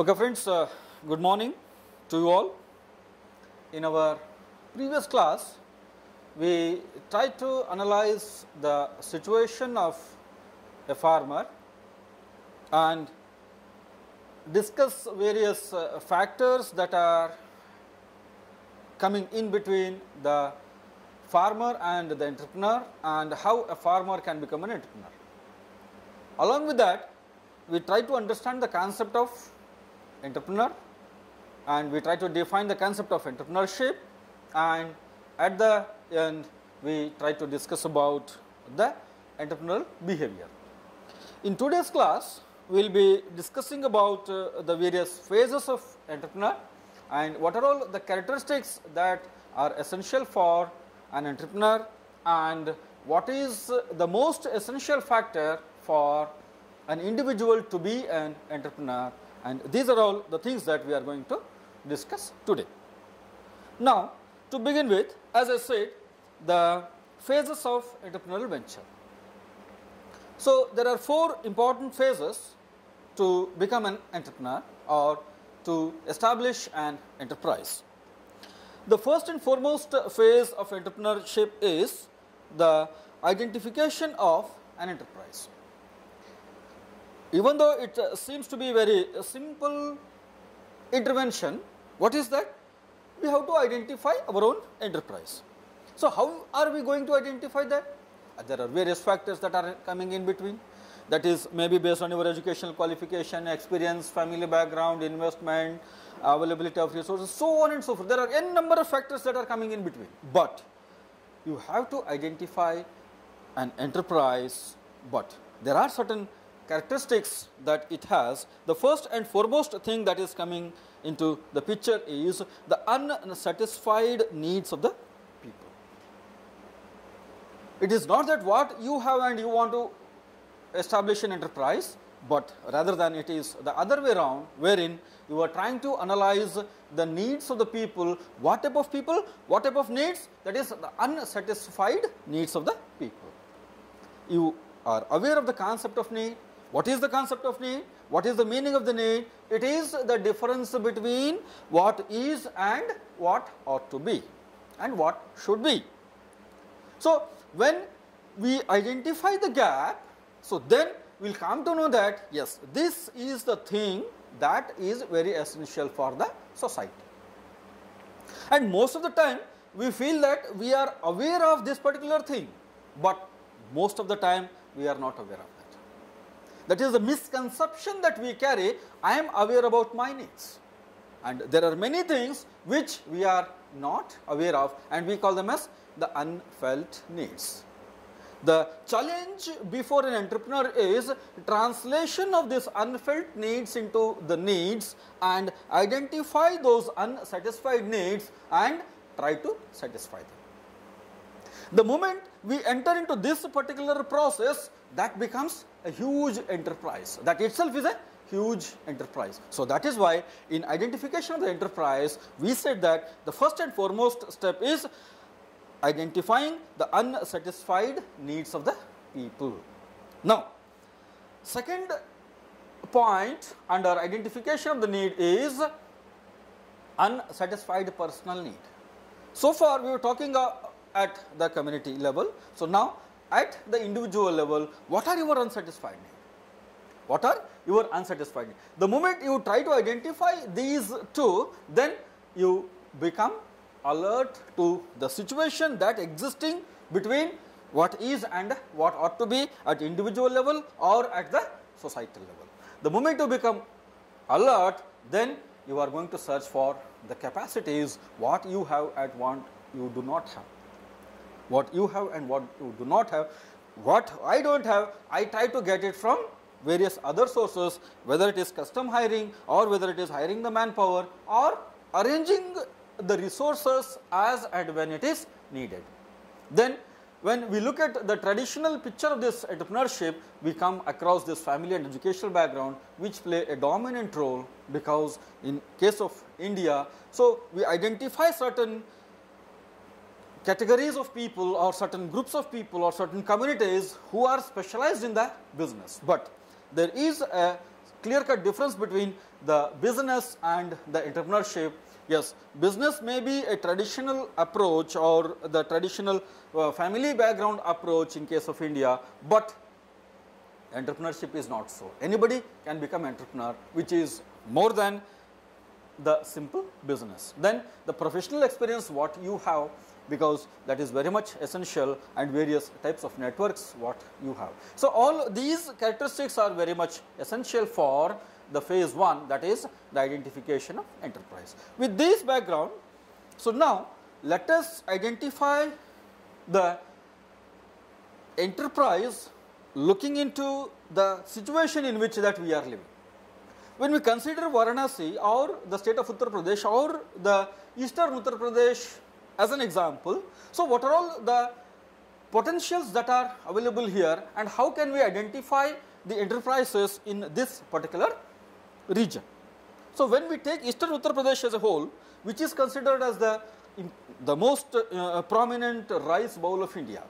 Okay friends, good morning to you all. In our previous class, we tried to analyze the situation of a farmer and discuss various factors that are coming in between the farmer and the entrepreneur and how a farmer can become an entrepreneur. Along with that, we try to understand the concept of entrepreneur and we try to define the concept of entrepreneurship, and at the end we try to discuss about the entrepreneurial behavior. In today's class, we will be discussing about the various phases of entrepreneur and what are all the characteristics that are essential for an entrepreneur and what is the most essential factor for an individual to be an entrepreneur, and these are all the things that we are going to discuss today. Now, to begin with, as I said, the phases of entrepreneurial venture. So, there are four important phases to become an entrepreneur or to establish an enterprise. The first and foremost phase of entrepreneurship is the identification of an enterprise. Even though it seems to be very simple intervention, what is that? We have to identify our own enterprise. So, how are we going to identify that? There are various factors that are coming in between. That is maybe based on your educational qualification, experience, family background, investment, availability of resources, so on and so forth. There are n number of factors that are coming in between. But you have to identify an enterprise, but there are certain characteristics that it has. The first and foremost thing that is coming into the picture is the unsatisfied needs of the people. It is not that what you have and you want to establish an enterprise, but rather than it is the other way around, wherein you are trying to analyze the needs of the people. What type of people? What type of needs? That is the unsatisfied needs of the people. You are aware of the concept of need. What is the concept of need? What is the meaning of the need? It is the difference between what is and what ought to be and what should be. So, when we identify the gap, so then we will come to know that yes, this is the thing that is very essential for the society. And most of the time we feel that we are aware of this particular thing, but most of the time we are not aware of that. That is the misconception that we carry. I am aware about my needs, and there are many things which we are not aware of, and we call them as the unfelt needs. The challenge before an entrepreneur is translation of these unfelt needs into the needs and identify those unsatisfied needs and try to satisfy them. The moment we enter into this particular process, that becomes a huge enterprise. That itself is a huge enterprise. So, that is why in identification of the enterprise, we said that the first and foremost step is identifying the unsatisfied needs of the people. Now, second point under identification of the need is unsatisfied personal need. So far, we were talking at the community level. So, now at the individual level, what are your unsatisfied needs? What are your unsatisfied needs? The moment you try to identify these two, then you become alert to the situation that existing between what is and what ought to be at individual level or at the societal level. The moment you become alert, then you are going to search for the capacities, what you have and what you do not have. What you have and what you do not have. What I don't have, I try to get it from various other sources, whether it is custom hiring or whether it is hiring the manpower or arranging the resources as and when it is needed. Then when we look at the traditional picture of this entrepreneurship, we come across this family and educational background which play a dominant role, because in case of India, so we identify certain categories of people or certain groups of people or certain communities who are specialized in the business, but there is a clear-cut difference between the business and the entrepreneurship. Yes, business may be a traditional approach or the traditional family background approach in case of India, but entrepreneurship is not so. Anybody can become entrepreneur, which is more than the simple business. Then the professional experience what you have, because that is very much essential, and various types of networks what you have. So all these characteristics are very much essential for the phase 1, that is the identification of enterprise. With this background, so now let us identify the enterprise looking into the situation in which that we are living. When we consider Varanasi or the state of Uttar Pradesh or the eastern Uttar Pradesh as an example, so what are all the potentials that are available here, and how can we identify the enterprises in this particular region? So when we take eastern Uttar Pradesh as a whole, which is considered as the most prominent rice bowl of India.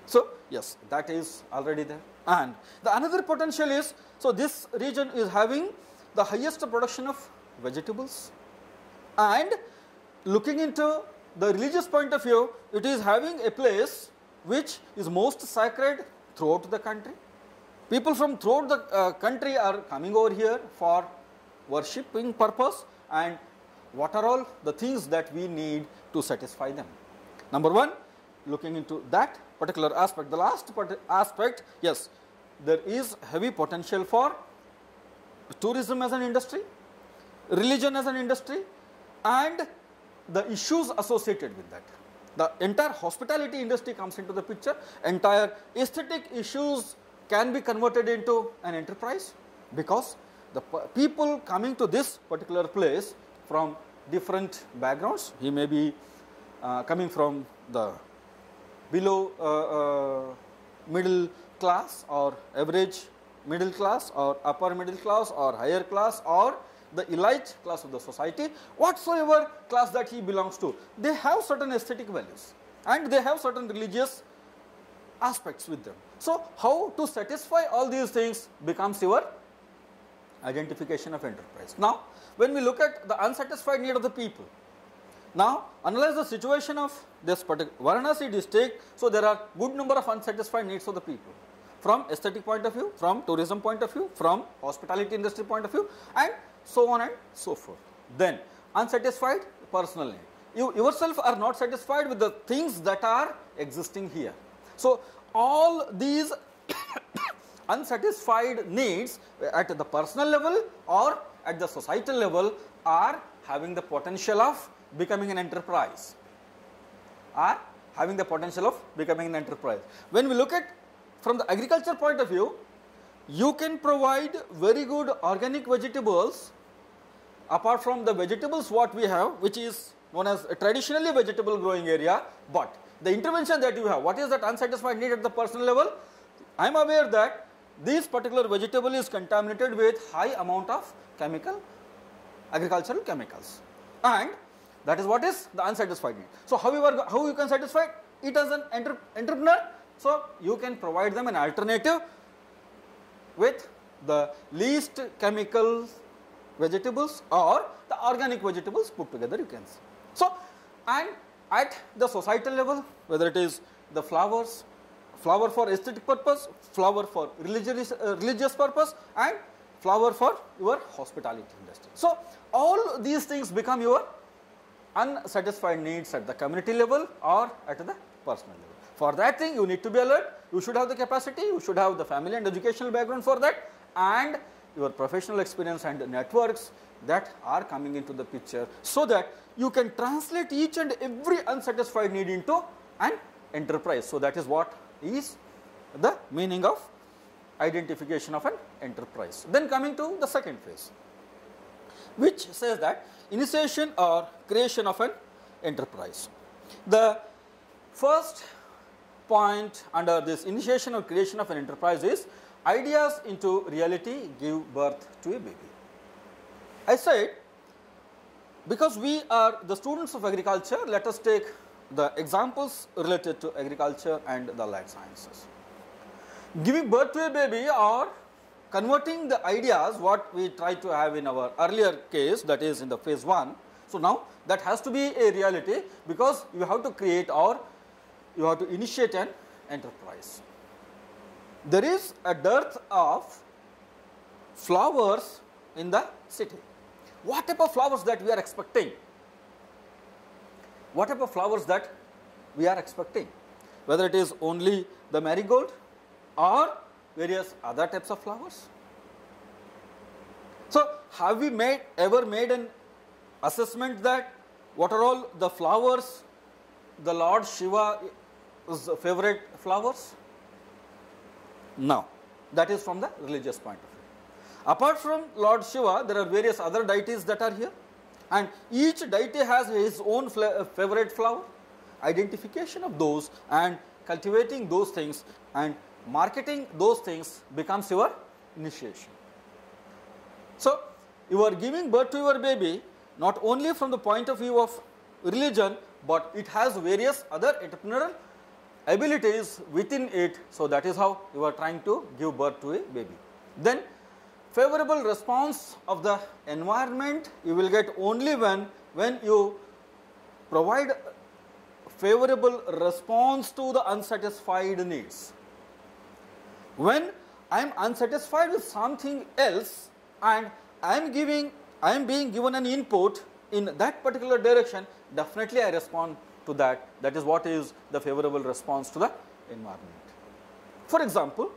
So yes, that is already there. And the another potential is, so this region is having the highest production of vegetables, and looking into the religious point of view, it is having a place which is most sacred throughout the country. People from throughout the country are coming over here for worshipping purpose, and what are all the things that we need to satisfy them. Number 1, looking into that particular aspect. The last aspect, yes, there is heavy potential for tourism as an industry, religion as an industry, and the issues associated with that. The entire hospitality industry comes into the picture. Entire aesthetic issues can be converted into an enterprise, because the people coming to this particular place from different backgrounds, he may be coming from the below middle class or average middle class or upper middle class or higher class or the elite class of the society, whatsoever class that he belongs to, they have certain aesthetic values and they have certain religious aspects with them. So how to satisfy all these things becomes your identification of enterprise. Now when we look at the unsatisfied need of the people, now analyze the situation of this particular Varanasi district. So there are good number of unsatisfied needs of the people, from aesthetic point of view, from tourism point of view, from hospitality industry point of view, and so on and so forth. Then unsatisfied personal need. You yourself are not satisfied with the things that are existing here. So all these unsatisfied needs at the personal level or at the societal level are having the potential of becoming an enterprise. When we look at from the agriculture point of view, you can provide very good organic vegetables apart from the vegetables what we have, which is known as a traditionally vegetable growing area, but the intervention that you have, what is that unsatisfied need at the personal level? I am aware that this particular vegetable is contaminated with high amount of agricultural chemicals, and that is what is the unsatisfied need. So how you can satisfy it as an entrepreneur? So you can provide them an alternative with the least chemical vegetables or the organic vegetables put together, you can see. So and at the societal level, whether it is the flower for aesthetic purpose, flower for religious purpose, and flower for your hospitality industry. So all these things become your unsatisfied needs at the community level or at the personal level. For that thing you need to be alert, you should have the capacity, you should have the family and educational background for that, and your professional experience and networks that are coming into the picture, so that you can translate each and every unsatisfied need into an enterprise. So that is what is the meaning of identification of an enterprise. Then coming to the second phase, which says that initiation or creation of an enterprise. The first point under this initiation or creation of an enterprise is ideas into reality give birth to a baby. I said, because we are the students of agriculture, let us take the examples related to agriculture and the allied sciences. Giving birth to a baby or converting the ideas what we tried to have in our earlier case, that is in the phase 1. So, now that has to be a reality, because you have to create or you have to initiate an enterprise. There is a dearth of flowers in the city. What type of flowers that we are expecting? What type of flowers that we are expecting? Whether it is only the marigold or various other types of flowers. So, have we ever made an assessment that what are all the flowers the Lord Shiva's favorite flowers? No, that is from the religious point of view. Apart from Lord Shiva, there are various other deities that are here, and each deity has his own favorite flower. Identification of those and cultivating those things and marketing those things becomes your initiation. So, you are giving birth to your baby not only from the point of view of religion, but it has various other entrepreneurial abilities within it. So, that is how you are trying to give birth to a baby. Then favorable response of the environment you will get only when you provide favorable response to the unsatisfied needs. When I am unsatisfied with something else and I am being given an input in that particular direction, definitely I respond to that. That is what is the favorable response to the environment. For example,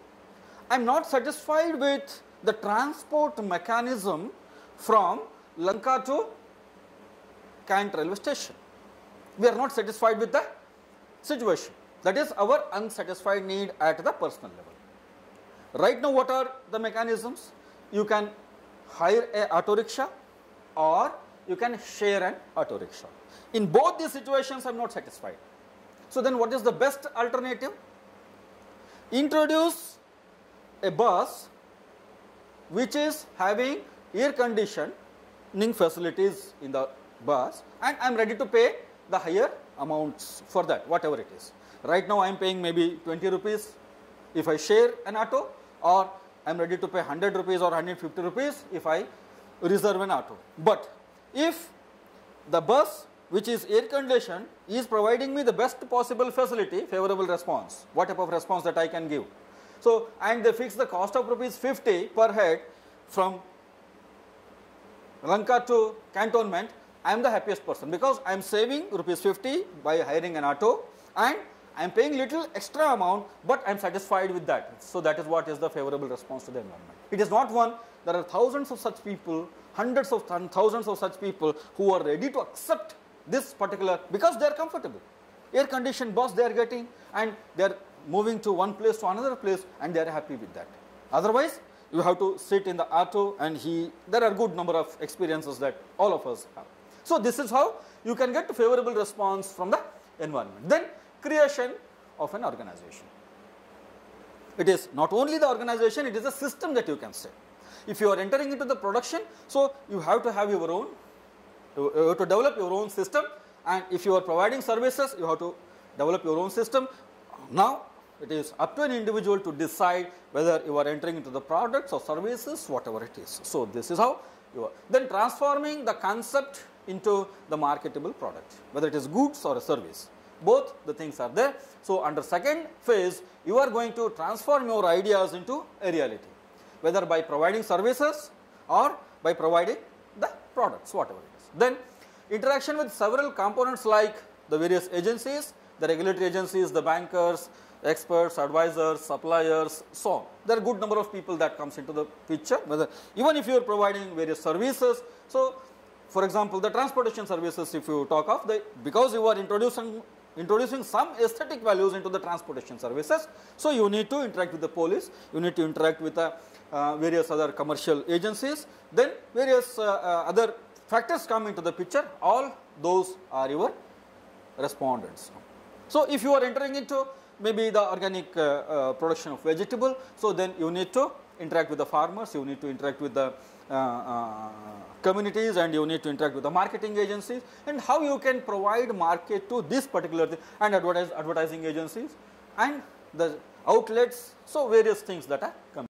I am not satisfied with the transport mechanism from Lanka to Kant railway station. We are not satisfied with the situation. That is our unsatisfied need at the personal level. Right now, what are the mechanisms? You can hire a auto rickshaw or you can share an auto rickshaw. In both these situations, I am not satisfied. So, then what is the best alternative? Introduce a bus which is having air conditioning facilities in the bus, and I am ready to pay the higher amounts for that, whatever it is. Right now I am paying maybe 20 rupees if I share an auto, or I am ready to pay 100 rupees or 150 rupees if I reserve an auto. But if the bus which is air conditioned is providing me the best possible facility, favorable response, what type of response that I can give. So, and they fix the cost of rupees 50 per head from Lanka to cantonment, I am the happiest person, because I am saving rupees 50 by hiring an auto and I am paying little extra amount, but I am satisfied with that. So, that is what is the favorable response to the environment. It is not one, there are thousands of such people, hundreds of thousands of such people who are ready to accept this particular, because they are comfortable. Air conditioned bus they are getting and they are moving to one place to another place and they are happy with that. Otherwise, you have to sit in the auto and there are good number of experiences that all of us have. So, this is how you can get favorable response from the environment. Then creation of an organization. It is not only the organization, it is a system that you can say. If you are entering into the production, so you have to have your own, you have to develop your own system, and if you are providing services, you have to develop your own system. Now, it is up to an individual to decide whether you are entering into the products or services, whatever it is. So, this is how you are. Then transforming the concept into the marketable product, whether it is goods or a service. Both the things are there. So, under second phase, you are going to transform your ideas into a reality, whether by providing services or by providing the products, whatever it is. Then interaction with several components like the various agencies, the regulatory agencies, the bankers, experts, advisors, suppliers, so on. There are good number of people that comes into the picture, whether even if you are providing various services. So, for example, the transportation services, if you talk of, because you are introducing some aesthetic values into the transportation services, so you need to interact with the police, you need to interact with the various other commercial agencies, then various other factors come into the picture, all those are your respondents. So, if you are entering into maybe the organic production of vegetable, so then you need to interact with the farmers, you need to interact with the communities, and you need to interact with the marketing agencies, and how you can provide market to this particular thing, and advertising agencies and the outlets. So, various things that are coming.